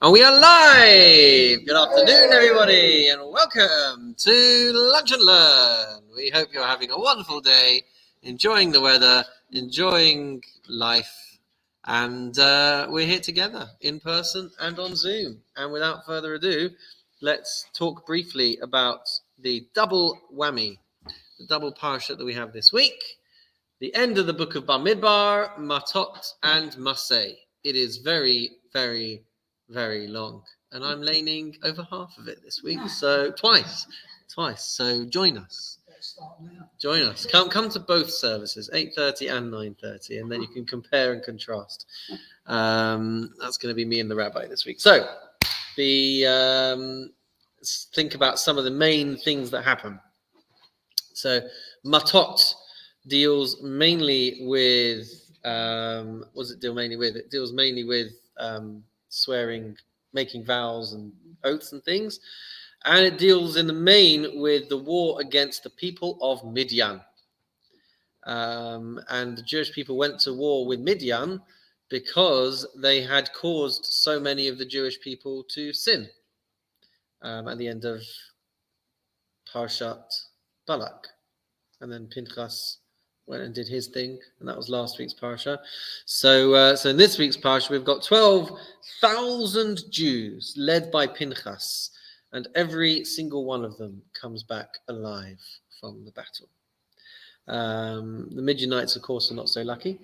And we are live! Good afternoon, everybody, and welcome to Lunch and Learn. We hope you're having a wonderful day, enjoying the weather, enjoying life, and we're here together in person and on Zoom. And without further ado, let's talk briefly about the double whammy, the double parasha that we have this week. The end of the book of Bamidbar, Matot, and Maseh. It is very, very, very long, and I'm laning over half of it this week, so twice. So join us. Come to both services, 8:30 and 9:30, and then you can compare and contrast. That's going to be me and the Rabbi this week. So think about some of the main things that happen. So Matot deals mainly with what does it deal mainly with? It deals mainly with swearing, making vows and oaths and things, and it deals in the main with the war against the people of Midian. And the Jewish people went to war with Midian because they had caused so many of the Jewish people to sin. At the end of Parshat Balak, and then Pinchas went and did his thing, and that was last week's parsha. So in this week's parsha, we've got 12,000 Jews led by Pinchas, and every single one of them comes back alive from the battle. The Midianites, of course, are not so lucky,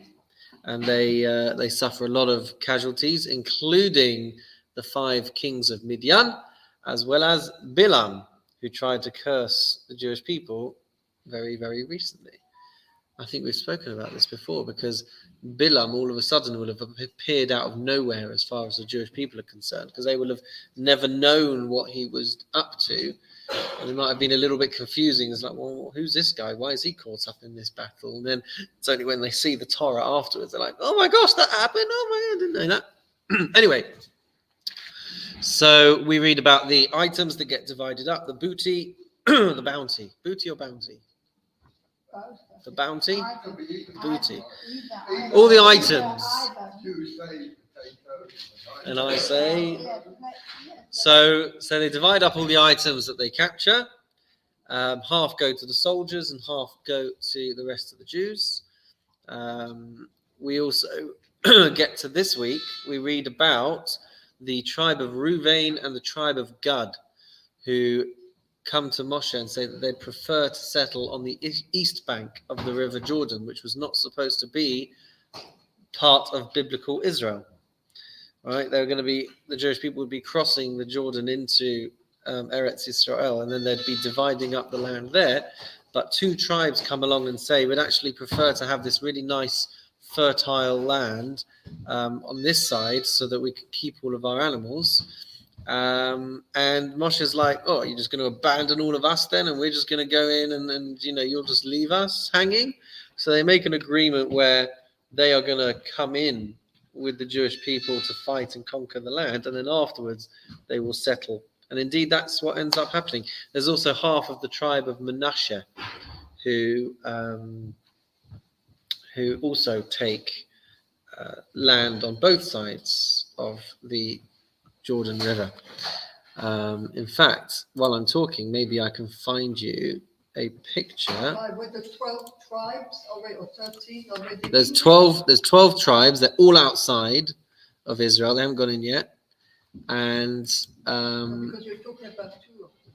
and they suffer a lot of casualties, including the 5 kings of Midian, as well as Bilam, who tried to curse the Jewish people very, very recently. I think we've spoken about this before, because Bilam all of a sudden will have appeared out of nowhere as far as the Jewish people are concerned, because they will have never known what he was up to, and it might have been a little bit confusing. It's like, well, who's this guy? Why is he caught up in this battle? And then it's only when they see the Torah afterwards, they're like, oh my gosh, that happened. Oh my God, I didn't know that. Anyway, so we read about the items that get divided up, the booty, the bounty. Booty or bounty? The bounty? Booty. All the items. And I say, so they divide up all the items that they capture. Half go to the soldiers and half go to the rest of the Jews. We also get to this week, we read about the tribe of Reuven and the tribe of Gad, who come to Moshe and say that they'd prefer to settle on the east bank of the river Jordan, which was not supposed to be part of biblical Israel. Right? The Jewish people would be crossing the Jordan into Eretz Israel, and then they'd be dividing up the land there. But 2 tribes come along and say, we'd actually prefer to have this really nice, fertile land on this side so that we could keep all of our animals. And Moshe's like, oh, you're just going to abandon all of us then, and we're just going to go in and you'll just leave us hanging? So they make an agreement where they are going to come in with the Jewish people to fight and conquer the land, and then afterwards they will settle. And indeed, that's what ends up happening. There's also half of the tribe of Manasseh who also take land on both sides of the Jordan River. In fact, while I'm talking, maybe I can find you a picture. With the 12 tribes already, or 13 already. There's 12 tribes. They're all outside of Israel. They haven't gone in yet. And because you're talking about 2 of them.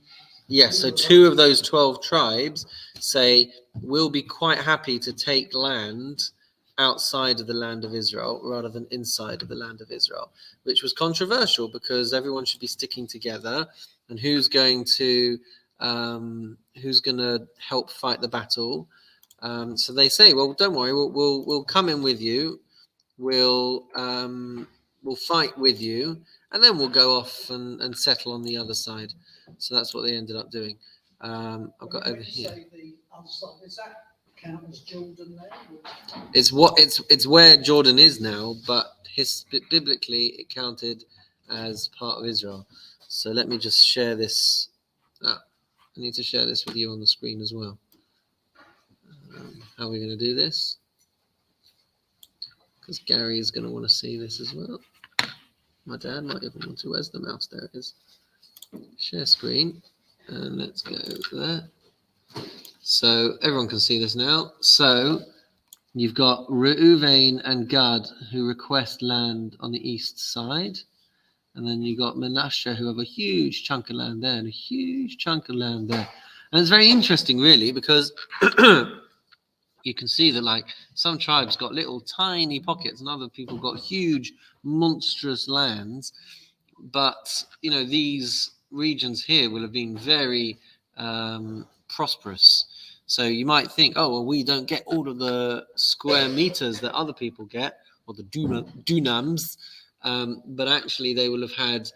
Yes, so 2 of those 12 tribes say we'll be quite happy to take land outside of the land of Israel rather than inside of the land of Israel, which was controversial because everyone should be sticking together, and who's going to help fight the battle. So they say, well, don't worry, we'll come in with you, we'll fight with you, and then we'll go off and settle on the other side. So that's what they ended up doing. I've got over here. The other side, is that count as Jordan there? It's where Jordan is now, but biblically it counted as part of Israel. So let me just share this. I need to share this with you on the screen as well. How are we going to do this? Because Gary is going to want to see this as well. My dad might even want to. Where's the mouse? There it is. Share screen. And let's go there. So everyone can see this now. So you've got Reuven and Gad who request land on the east side. And then you've got Manasseh who have a huge chunk of land there and a huge chunk of land there. And it's very interesting, really, because you can see that, like, some tribes got little tiny pockets and other people got huge, monstrous lands. But, you know, these regions here will have been very prosperous. So you might think, oh, well, we don't get all of the square meters that other people get, or the dunams, but actually they will have had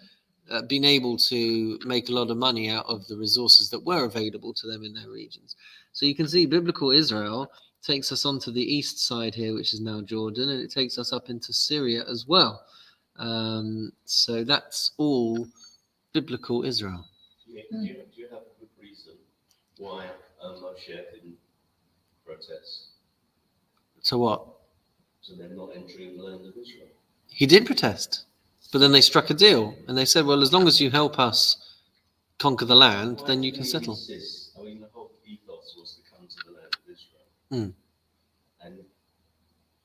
been able to make a lot of money out of the resources that were available to them in their regions. So you can see biblical Israel takes us onto the east side here, which is now Jordan, and it takes us up into Syria as well. So that's all biblical Israel. Do you have a good reason why Moshe didn't protest? So what? So they're not entering the land of Israel. He did protest, but then they struck a deal, and they said, well, as long as you help us conquer the land, then you can settle. Insist? I mean, the whole ethos was to come to the land of Israel. And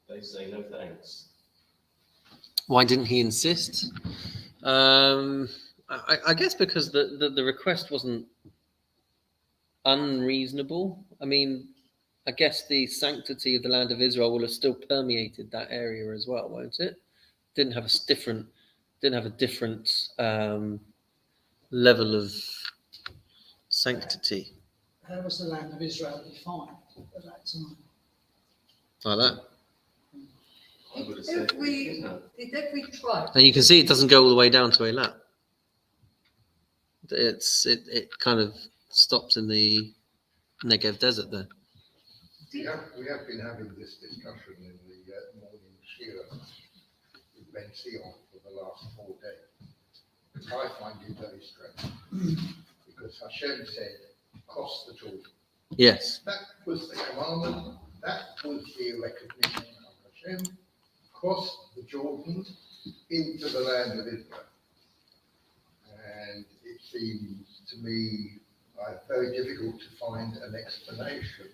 they say no thanks. Why didn't he insist? I guess because the request wasn't unreasonable. I mean, I guess the sanctity of the land of Israel will have still permeated that area as well, won't it? Didn't have a different level of sanctity. How was the land of Israel defined at that time? Like that. I would have said, Did every tribe? And you can see it doesn't go all the way down to Eilat. It kind of stops in the Negev desert there. We have been having this discussion in the morning shira with Ben Sion for the last 4 days. I find it very strange because Hashem said, cross the Jordan. Yes. That was the commandment, that was the recognition of Hashem, cross the Jordan into the land of Israel. And it seems to me very difficult to find an explanation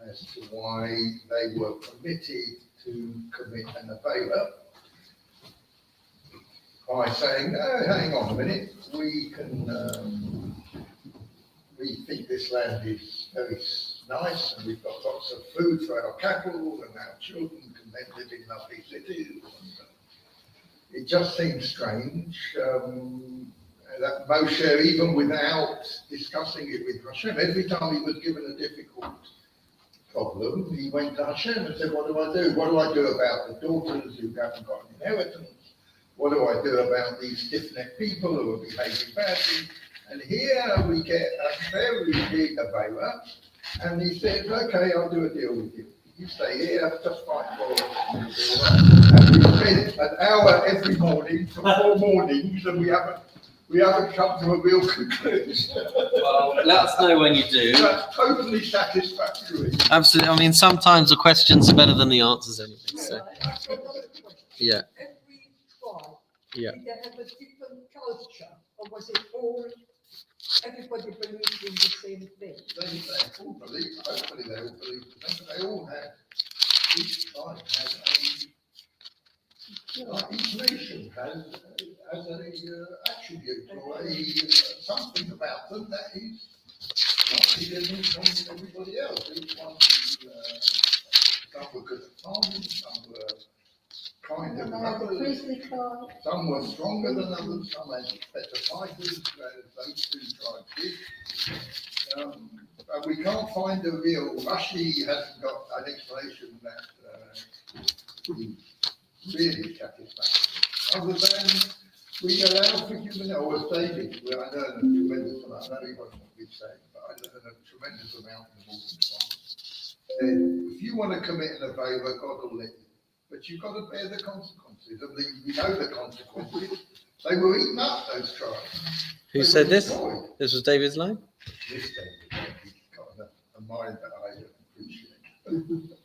as to why they were permitted to commit an avera by saying, no, hang on a minute, we think this land is very nice and we've got lots of food for our cattle and our children can then live in lovely cities. It just seems strange that Moshe, even without discussing it with Hashem, every time he was given a difficult problem, he went to Hashem and said, what do I do? What do I do about the daughters who haven't got an inheritance? What do I do about these stiff-necked people who are behaving badly? And here we get a very big avera, and he says, okay, I'll do a deal with you. You stay here, just fight for us. And we spend an hour every morning for 4 mornings, and we haven't come to a real conclusion. Well, let us know when you do. That's totally satisfactory. Absolutely. I mean, sometimes the questions are better than the answers anyway. So, yeah. Every tribe, Yeah. did they have a different culture, or was it all, everybody believed in the same thing? They all believe, hopefully they all believe, they all had, each tribe had each nation has an attribute or something about them that is slightly different from everybody else. Each one, some were good at farming, some were kinder than others, some were stronger than others, some had better fighters, those 2 tribes did. But we can't find a real, Rashi hasn't got an explanation that really satisfactory, other than we allow for human, or as David, where I learned a tremendous amount, I know he wasn't what we'd say, but I learned a tremendous amount in the Morgan Song. If you want to commit an avera, God will let you, but you've got to bear the consequences, and we know the consequences. They were eaten up, those tribes. Who said this? This was David's line? This David, he's got a mind that I appreciate.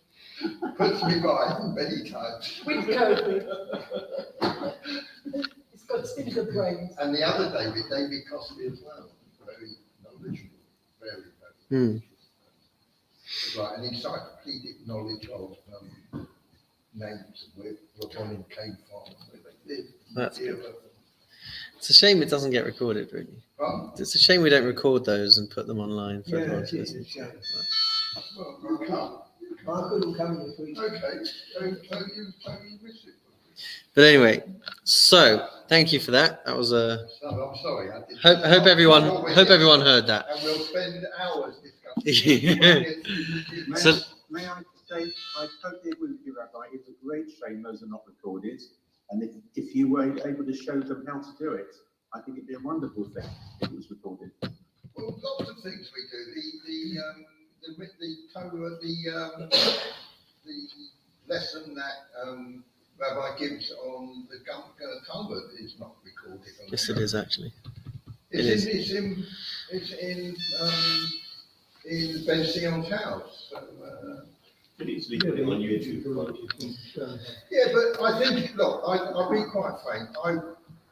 Puts me by many times. With COVID. He's a brain. And the other David Cosby as well, very knowledgeable, very. Hmm. Right, an encyclopedic knowledge of names where Rabbonim came from, where they lived. That's era. good. It's a shame it doesn't get recorded, really. Right? It's a shame we don't record those and put them online for Yeah, everyone it to is, listen to. yeah. Right. Well, you can't. I couldn't come this week. Okay, so you miss it. But anyway, so thank you for that. That was a. No, I'm sorry. I didn't. Hope everyone heard that. And we'll spend hours discussing. So, May I say, I totally agree with you, Rabbi. It's a great shame those are not recorded. And if you were able to show them how to do it, I think it'd be a wonderful thing if it was recorded. Well, lots of things we do. The Torah, the lesson that Rabbi gives on the Talmud is not recorded. yes, it is actually. It's in Ben Sion's house. So, Could easily put it on YouTube. yeah, but I think, look, I'll be quite frank.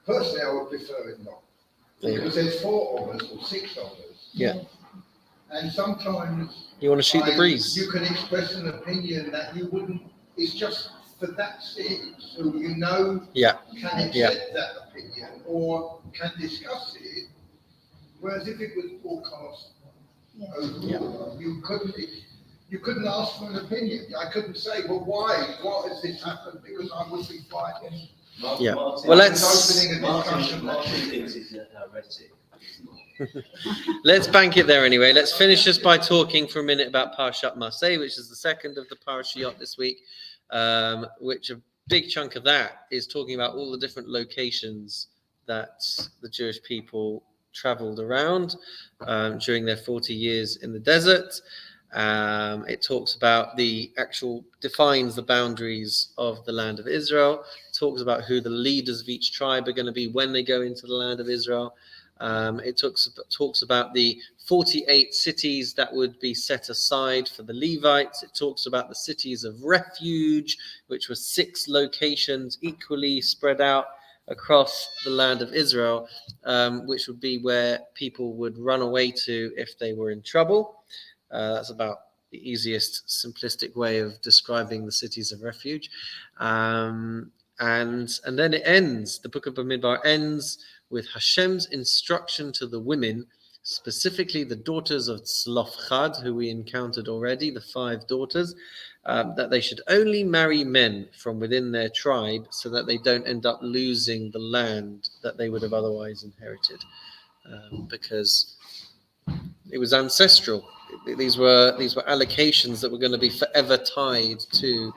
Personally, I would prefer it not. Because there's 4 of us or 6 of us. Yeah. And sometimes You want to shoot the breeze? you can express an opinion that you wouldn't, it's just for that stage, so you know Yeah. can accept that opinion or can discuss it. Whereas if it was broadcast overall, you couldn't ask for an opinion. I couldn't say, well, what has this happened? Because I would be fighting. Yeah. Martin, Well, let's opening a discussion. Martin thinks he's a heretic. let's bank it there anyway. Let's finish just by talking for a minute about Parshat Maseh, which is the second of the parashiyot this week. Which a big chunk of that is talking about all the different locations that the Jewish people traveled around during their 40 years in the desert. It talks about defines the boundaries of the land of Israel, talks about who the leaders of each tribe are going to be when they go into the land of Israel. It talks about the 48 cities that would be set aside for the Levites. It talks about the cities of refuge, which were 6 locations equally spread out across the land of Israel, which would be where people would run away to if they were in trouble. That's about the easiest, simplistic way of describing the cities of refuge. And then it ends, the book of Bamidbar ends with Hashem's instruction to the women, specifically the daughters of Tzlofchad, who we encountered already, the 5 daughters, that they should only marry men from within their tribe so that they don't end up losing the land that they would have otherwise inherited, because it was ancestral. These were allocations that were going to be forever tied to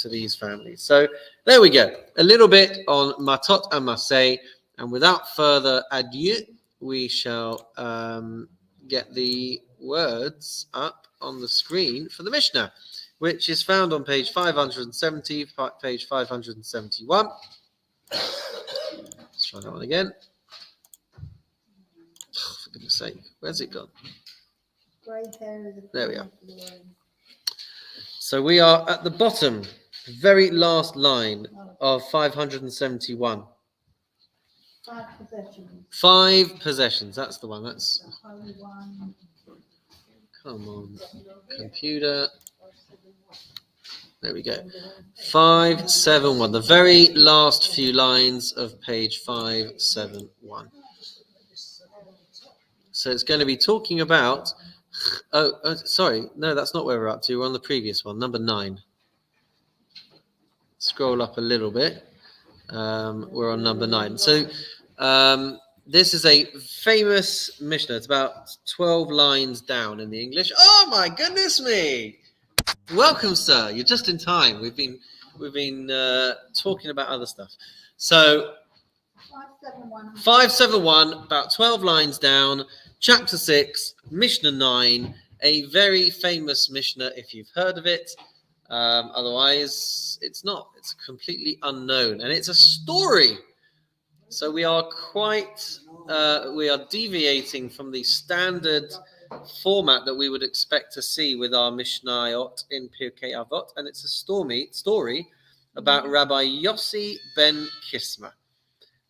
these families. So there we go. A little bit on Matot and Maseh. And without further ado, we shall get the words up on the screen for the Mishnah, which is found on page 570, page 571. Let's try that one again. Oh, for goodness sake, where's it gone? There we are. So we are at the bottom, very last line of 571. 5 possessions. 5 possessions. That's the one. That's. The Holy One. Come on, computer. There we go. 571. The very last few lines of page 571. So it's going to be talking about. Sorry. No, that's not where we're up to. We're on the previous one, number 9. Scroll up a little bit. We're on number 9. So this is a famous Mishnah. It's about 12 lines down in the English. Oh my goodness me! Welcome, sir. You're just in time. We've been talking about other stuff. So 571. 571, about 12 lines down, chapter 6, Mishnah 9, a very famous Mishnah if you've heard of it. Otherwise, it's not. It's completely unknown, and it's a story. So we are deviating from the standard format that we would expect to see with our Mishnayot in Pirkei Avot, and it's a story about Rabbi Yossi ben Kisma.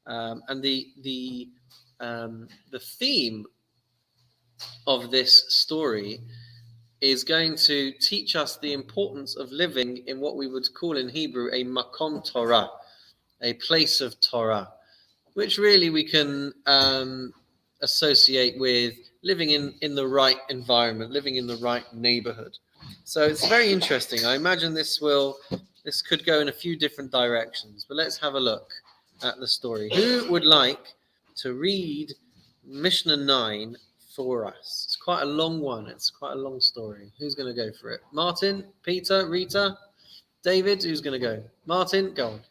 And the theme of this story is going to teach us the importance of living in what we would call in Hebrew a makom Torah, a place of Torah, which really we can associate with living in the right environment, living in the right neighborhood. So it's very interesting. I imagine this could go in a few different directions, but let's have a look at the story. Who would like to read Mishnah 9 for us? It's quite a long one. It's quite a long story. Who's going to go for it? Martin, Peter, Rita, David, who's going to go? Martin, go on.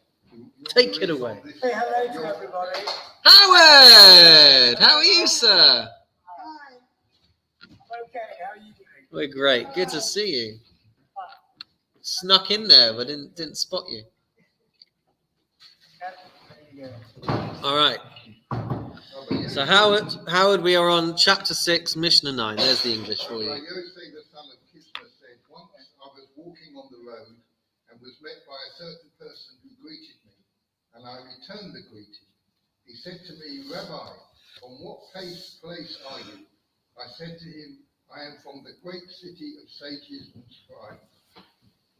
Take it away. Say hello to everybody. Howard! How are you, sir? Hi. Okay, how are you doing? We're great. Good to see you. Snuck in there, but didn't spot you. There you go. All right. So Howard, we are on chapter 6, Mishnah 9. There's the English for you. Yosef, the son of Kisma, said, once I was walking on the road and was met by a certain person who greeted me, and I returned the greeting. He said to me, Rabbi, from what place are you? I said to him, I am from the great city of sages and scribes.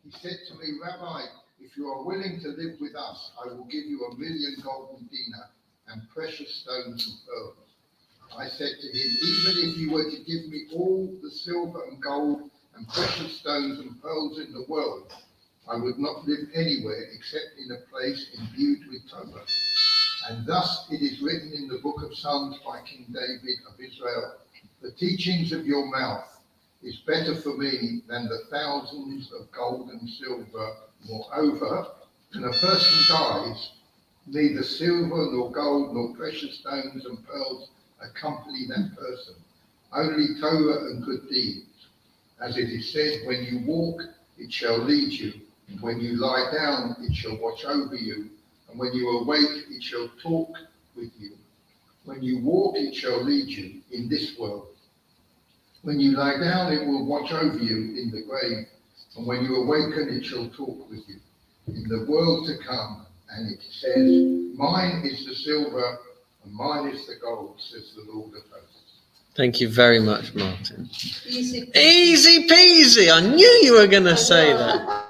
He said to me, Rabbi, if you are willing to live with us, I will give you 1,000,000 golden dinar and precious stones and pearls. I said to him, even if you were to give me all the silver and gold and precious stones and pearls in the world, I would not live anywhere except in a place imbued with Torah. And thus it is written in the book of Psalms by King David of Israel, the teachings of your mouth is better for me than the thousands of gold and silver. Moreover, when a person dies, neither silver nor gold nor precious stones and pearls accompany that person, only Torah and good deeds. As it is said, when you walk, it shall lead you, and when you lie down, it shall watch over you, and when you awake, it shall talk with you. When you walk, it shall lead you in this world. When you lie down, it will watch over you in the grave, and when you awaken, it shall talk with you in the world to come. And it says, mine is the silver, and mine is the gold, says the Lord of hosts. Thank you very much, Martin. Easy. Easy peasy. I knew you were going to say that.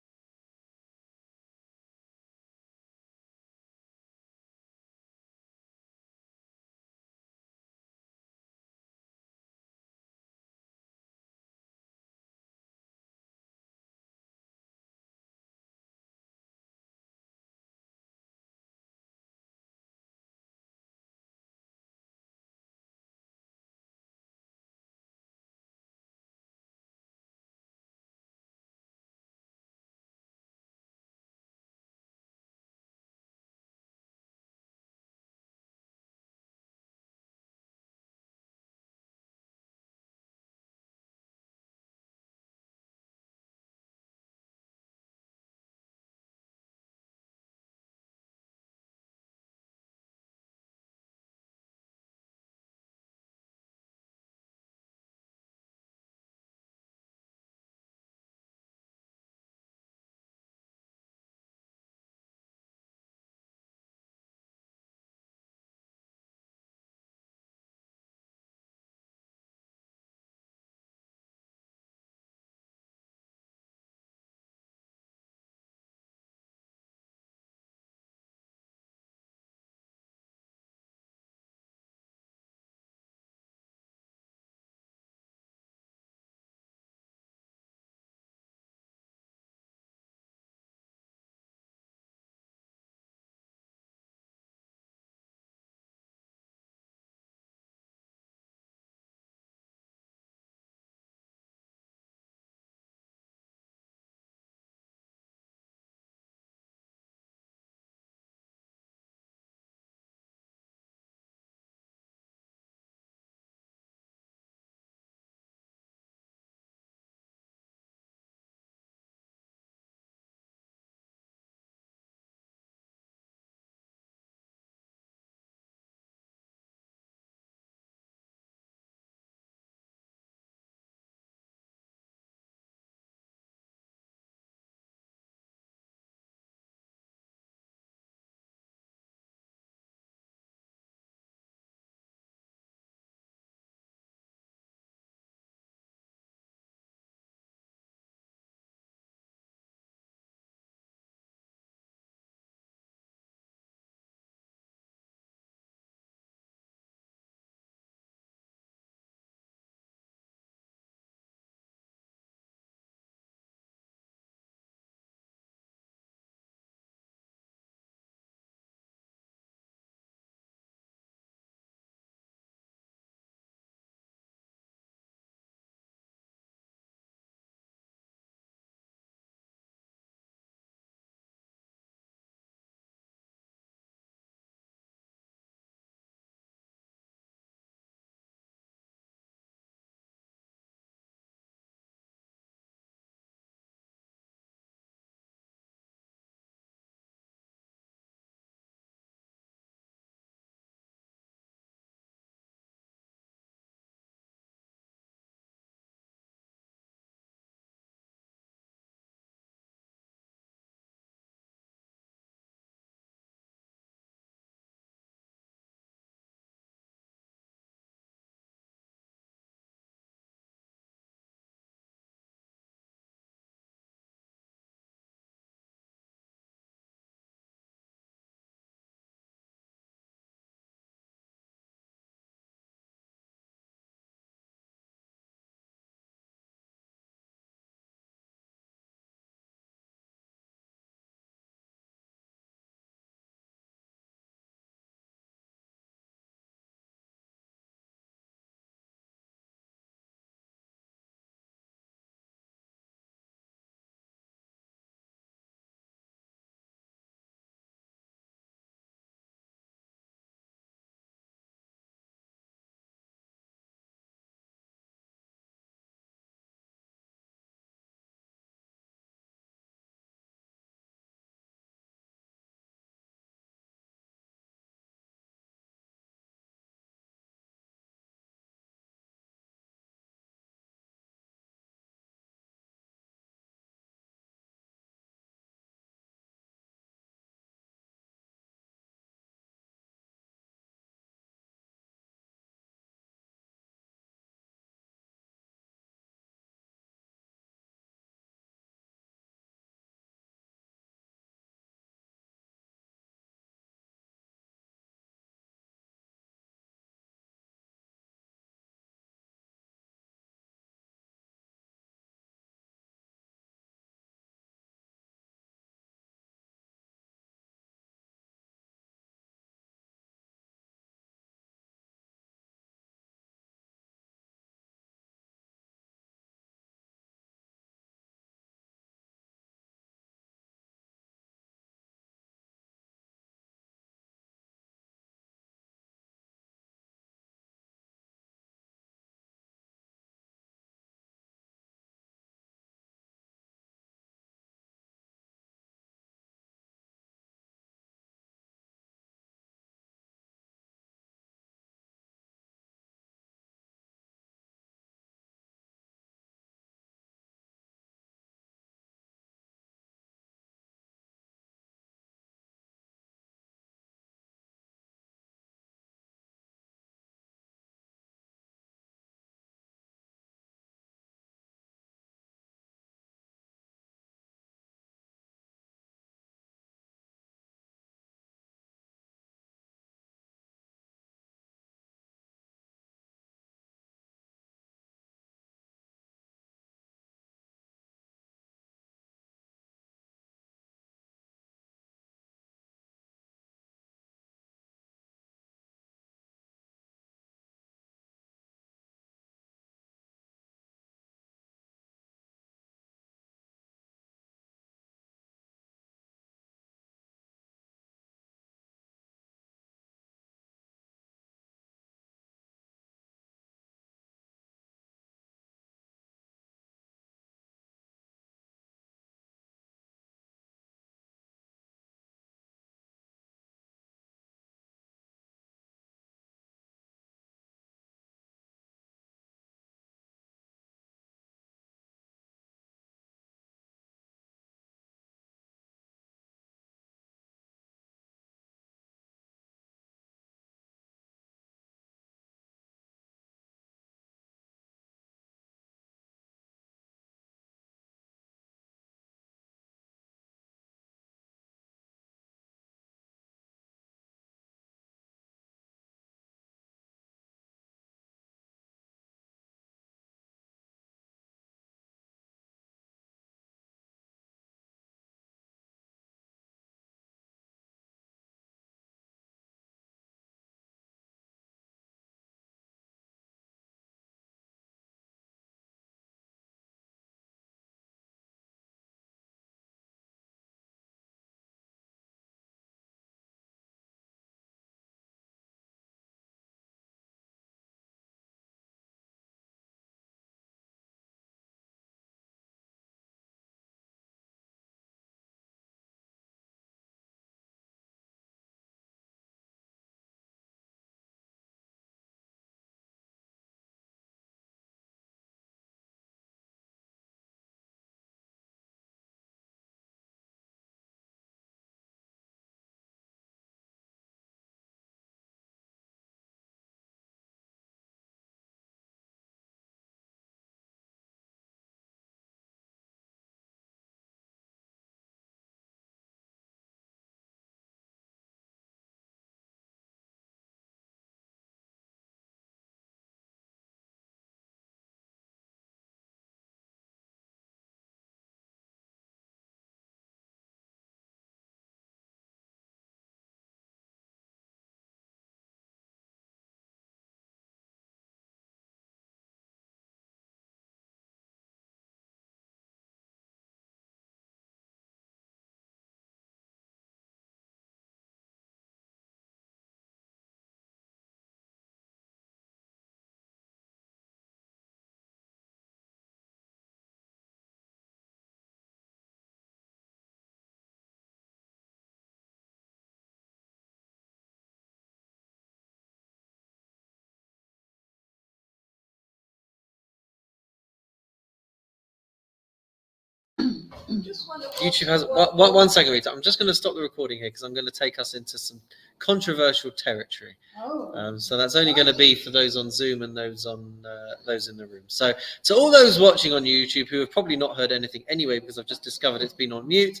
Just wonder what- YouTube has what- one second, Rita. I'm just going to stop the recording here because I'm going to take us into some controversial territory. Oh. So that's only going to be for those on Zoom and those in the room. So to all those watching on YouTube who have probably not heard anything anyway because I've just discovered it's been on mute,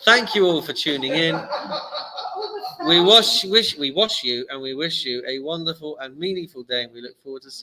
thank you all for tuning in. We wash you and we wish you a wonderful and meaningful day, and we look forward to seeing